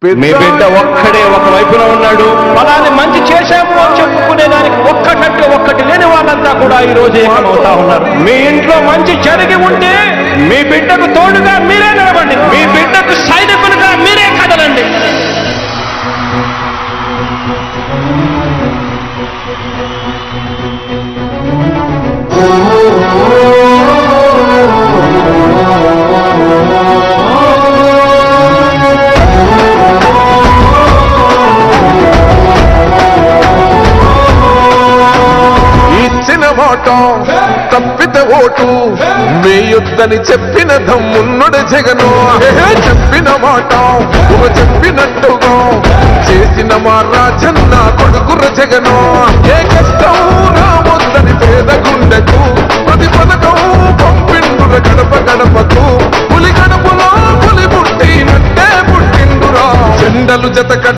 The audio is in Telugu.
మీ బిడ్డ ఒక్కడే ఒక వైపున ఉన్నాడు. అలానే మంచి చేశాము అని చెప్పుకునేదానికి ఒక్కటంటే ఒక్కటి లేని వాళ్ళంతా కూడా ఈ రోజు ఏకమవుతా ఉన్నారు. మీ ఇంట్లో మంచి జరిగి ఉంటే మీ బిడ్డకు తోడుగా మీరే నిలబండి, మీ బిడ్డకు సైనికులుగా మీరే కదలండి. తప్పితే ఓటు వేయొద్దని చెప్పిన దమ్మున్నడు జగను. చెప్పిన మాట చెప్పినట్టుగా చేసిన మా రాజన్న కొడుకుర జగను. ఏ కష్టం రావద్దని పేద గుండెకు ప్రతి పథకం పంపిండుర గడప గడపకు. పులి గడపలో పులి పుట్టినట్టే పుట్టిండురా. చెండలు జత